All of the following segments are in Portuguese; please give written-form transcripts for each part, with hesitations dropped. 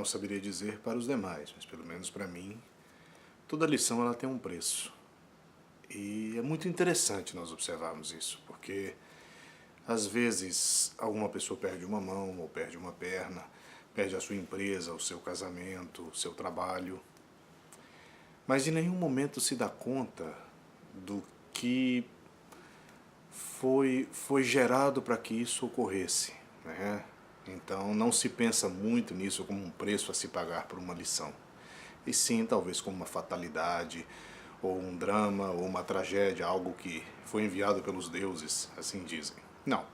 saberia dizer para os demais, mas pelo menos para mim, toda lição ela tem um preço. E é muito interessante nós observarmos isso, porque às vezes alguma pessoa perde uma mão ou perde uma perna, perde a sua empresa, o seu casamento, o seu trabalho, mas em nenhum momento se dá conta do que foi gerado para que isso ocorresse, né? Então não se pensa muito nisso como um preço a se pagar por uma lição, e sim talvez como uma fatalidade, ou um drama, ou uma tragédia, algo que foi enviado pelos deuses, assim dizem. Não.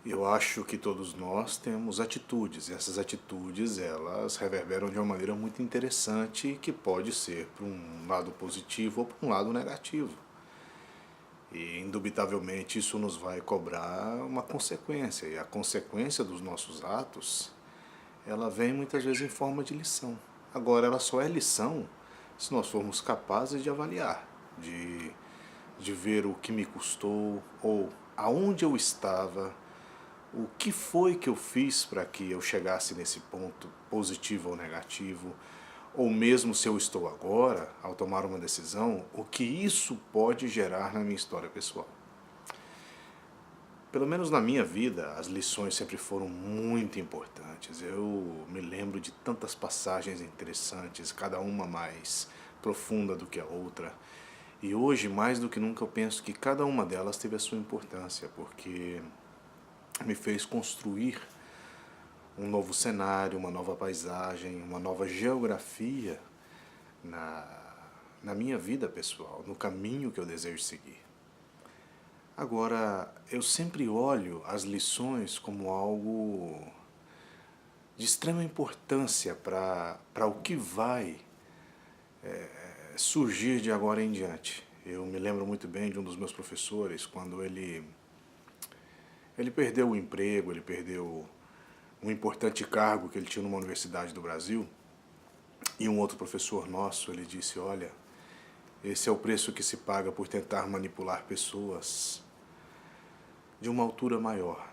Eu acho que todos nós temos atitudes, e essas atitudes elas reverberam de uma maneira muito interessante, que pode ser para um lado positivo ou para um lado negativo. E indubitavelmente isso nos vai cobrar uma consequência, e a consequência dos nossos atos, ela vem muitas vezes em forma de lição. Agora, ela só é lição se nós formos capazes de avaliar, de ver o que me custou, ou aonde eu estava, o que foi que eu fiz para que eu chegasse nesse ponto, positivo ou negativo, ou mesmo se eu estou agora, ao tomar uma decisão, o que isso pode gerar na minha história pessoal. Pelo menos na minha vida, as lições sempre foram muito importantes. Eu me lembro de tantas passagens interessantes, cada uma mais profunda do que a outra. E hoje, mais do que nunca, eu penso que cada uma delas teve a sua importância, porque me fez construir um novo cenário, uma nova paisagem, uma nova geografia na, na minha vida pessoal, no caminho que eu desejo seguir. Agora, eu sempre olho as lições como algo de extrema importância para o que vai surgir de agora em diante. Eu me lembro muito bem de um dos meus professores, quando ele perdeu o emprego, ele perdeu um importante cargo que ele tinha numa universidade do Brasil, e um outro professor nosso, ele disse, olha, esse é o preço que se paga por tentar manipular pessoas de uma altura maior.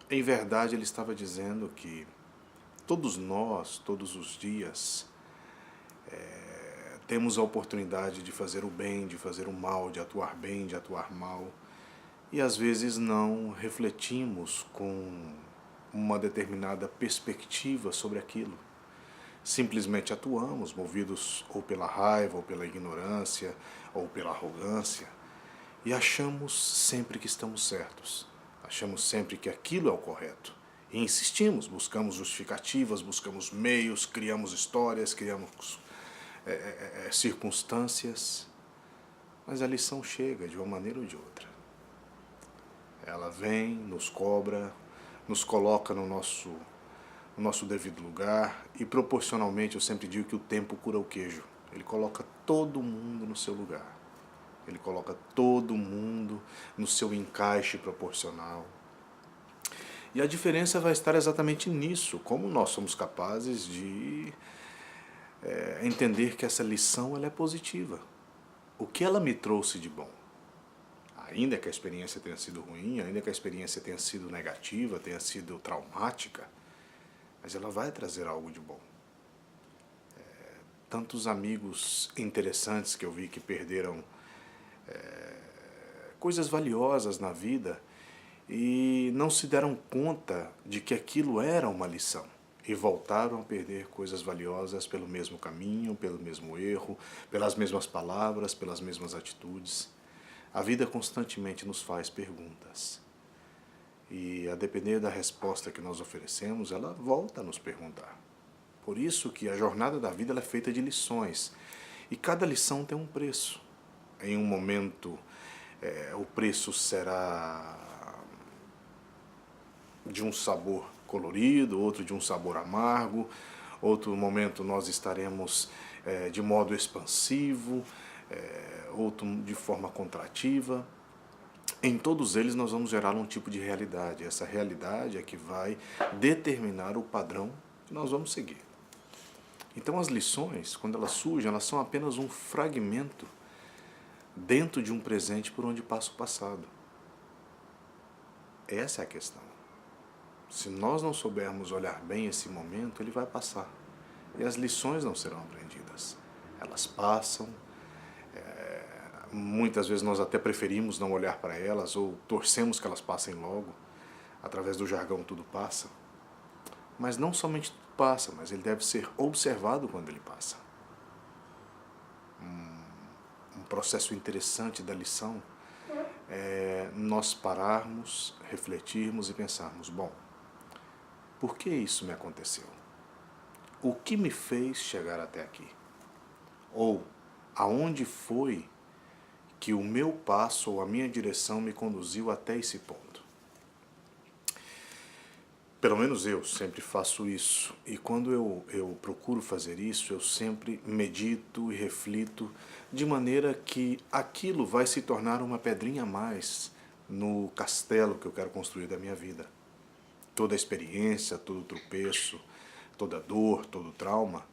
Em verdade, ele estava dizendo que todos nós, todos os dias, temos a oportunidade de fazer o bem, de fazer o mal, de atuar bem, de atuar mal, e às vezes não refletimos com uma determinada perspectiva sobre aquilo. Simplesmente atuamos, movidos ou pela raiva, ou pela ignorância, ou pela arrogância, e achamos sempre que estamos certos. Achamos sempre que aquilo é o correto. E insistimos, buscamos justificativas, buscamos meios, criamos histórias, criamos circunstâncias. Mas a lição chega de uma maneira ou de outra. Ela vem, nos cobra, nos coloca no nosso devido lugar, e proporcionalmente eu sempre digo que o tempo cura o queijo. Ele coloca todo mundo no seu lugar. Ele coloca todo mundo no seu encaixe proporcional. E a diferença vai estar exatamente nisso, como nós somos capazes de entender que essa lição ela é positiva. O que ela me trouxe de bom? Ainda que a experiência tenha sido ruim, ainda que a experiência tenha sido negativa, tenha sido traumática, mas ela vai trazer algo de bom. Tantos amigos interessantes que eu vi que perderam coisas valiosas na vida e não se deram conta de que aquilo era uma lição, e voltaram a perder coisas valiosas pelo mesmo caminho, pelo mesmo erro, pelas mesmas palavras, pelas mesmas atitudes. A vida constantemente nos faz perguntas, e a depender da resposta que nós oferecemos, ela volta a nos perguntar. Por isso que a jornada da vida ela é feita de lições, e cada lição tem um preço. Em um momento o preço será de um sabor colorido, outro de um sabor amargo, outro momento nós estaremos de modo expansivo, outro de forma contrativa. Em todos eles nós vamos gerar um tipo de realidade. Essa realidade é que vai determinar o padrão que nós vamos seguir. Então as lições, quando elas surgem, elas são apenas um fragmento dentro de um presente por onde passa o passado. Essa é a questão. Se nós não soubermos olhar bem esse momento, ele vai passar. E as lições não serão aprendidas. Elas passam, muitas vezes nós até preferimos não olhar para elas ou torcemos que elas passem logo. Através do jargão tudo passa. Mas não somente tudo passa, mas ele deve ser observado quando ele passa. Um processo interessante da lição é nós pararmos, refletirmos e pensarmos, bom, por que isso me aconteceu? O que me fez chegar até aqui? Ou aonde foi que o meu passo ou a minha direção me conduziu até esse ponto? Pelo menos eu sempre faço isso. E quando eu procuro fazer isso, eu sempre medito e reflito de maneira que aquilo vai se tornar uma pedrinha a mais no castelo que eu quero construir da minha vida. Toda experiência, todo tropeço, toda dor, todo trauma,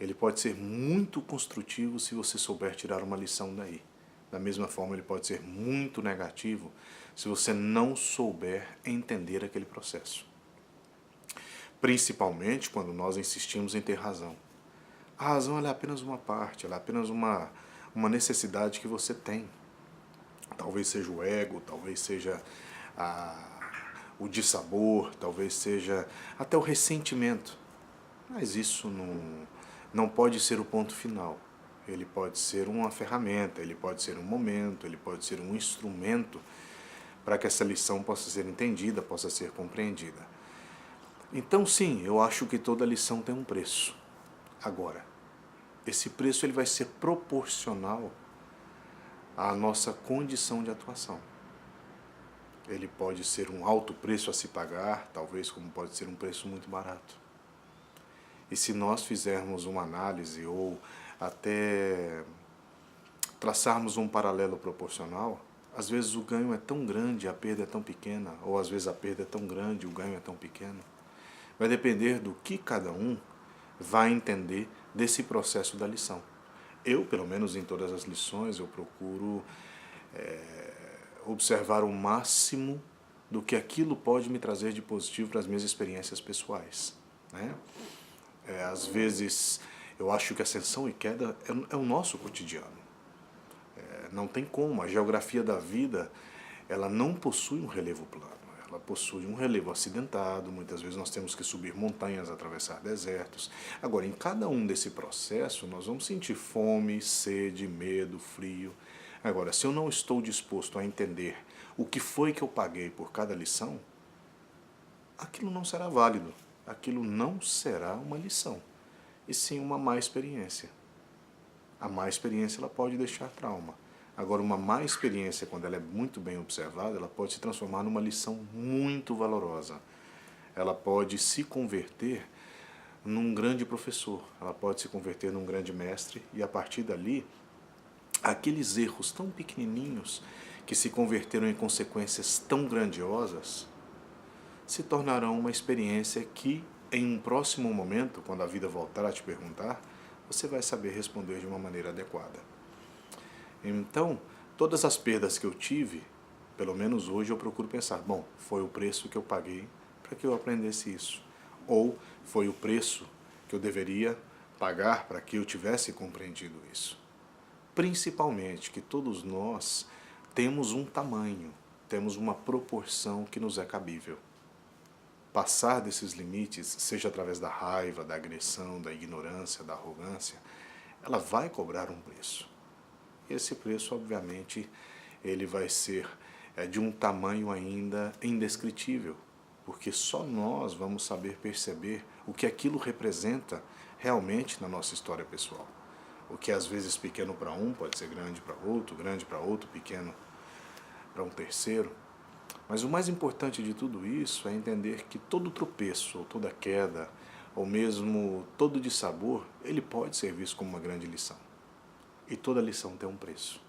ele pode ser muito construtivo se você souber tirar uma lição daí. Da mesma forma, ele pode ser muito negativo se você não souber entender aquele processo. Principalmente quando nós insistimos em ter razão. A razão ela é apenas uma parte, ela é apenas uma necessidade que você tem. Talvez seja o ego, talvez seja o dissabor, talvez seja até o ressentimento. Mas isso não pode ser o ponto final. Ele pode ser uma ferramenta, ele pode ser um momento, ele pode ser um instrumento para que essa lição possa ser entendida, possa ser compreendida. Então sim, eu acho que toda lição tem um preço. Agora, esse preço ele vai ser proporcional à nossa condição de atuação. Ele pode ser um alto preço a se pagar, talvez como pode ser um preço muito barato. E se nós fizermos uma análise ou até traçarmos um paralelo proporcional, às vezes o ganho é tão grande, a perda é tão pequena, ou às vezes a perda é tão grande, o ganho é tão pequeno. Vai depender do que cada um vai entender desse processo da lição. Eu, pelo menos em todas as lições, eu procuro observar o máximo do que aquilo pode me trazer de positivo para as minhas experiências pessoais, né? Às vezes eu acho que ascensão e queda é o nosso cotidiano. Não tem como, a geografia da vida ela não possui um relevo plano. Ela possui um relevo acidentado, muitas vezes nós temos que subir montanhas, atravessar desertos. Agora, em cada um desse processo, nós vamos sentir fome, sede, medo, frio. Agora, se eu não estou disposto a entender o que foi que eu paguei por cada lição, aquilo não será válido, aquilo não será uma lição, e sim uma má experiência. A má experiência ela pode deixar trauma. Agora, uma má experiência, quando ela é muito bem observada, ela pode se transformar numa lição muito valorosa. Ela pode se converter num grande professor, ela pode se converter num grande mestre, e a partir dali, aqueles erros tão pequenininhos que se converteram em consequências tão grandiosas, se tornarão uma experiência que, em um próximo momento, quando a vida voltar a te perguntar, você vai saber responder de uma maneira adequada. Então, todas as perdas que eu tive, pelo menos hoje eu procuro pensar, bom, foi o preço que eu paguei para que eu aprendesse isso. Ou foi o preço que eu deveria pagar para que eu tivesse compreendido isso. Principalmente que todos nós temos um tamanho, temos uma proporção que nos é cabível. Passar desses limites, seja através da raiva, da agressão, da ignorância, da arrogância, ela vai cobrar um preço. Esse preço, obviamente, ele vai ser de um tamanho ainda indescritível, porque só nós vamos saber perceber o que aquilo representa realmente na nossa história pessoal. O que às vezes pequeno para um pode ser grande para outro, pequeno para um terceiro. Mas o mais importante de tudo isso é entender que todo tropeço, ou toda queda, ou mesmo todo dissabor, ele pode ser visto como uma grande lição. E toda lição tem um preço.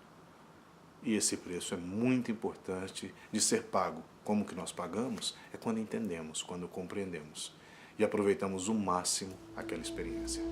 E esse preço é muito importante de ser pago. Como que nós pagamos? É quando entendemos, quando compreendemos. E aproveitamos o máximo aquela experiência.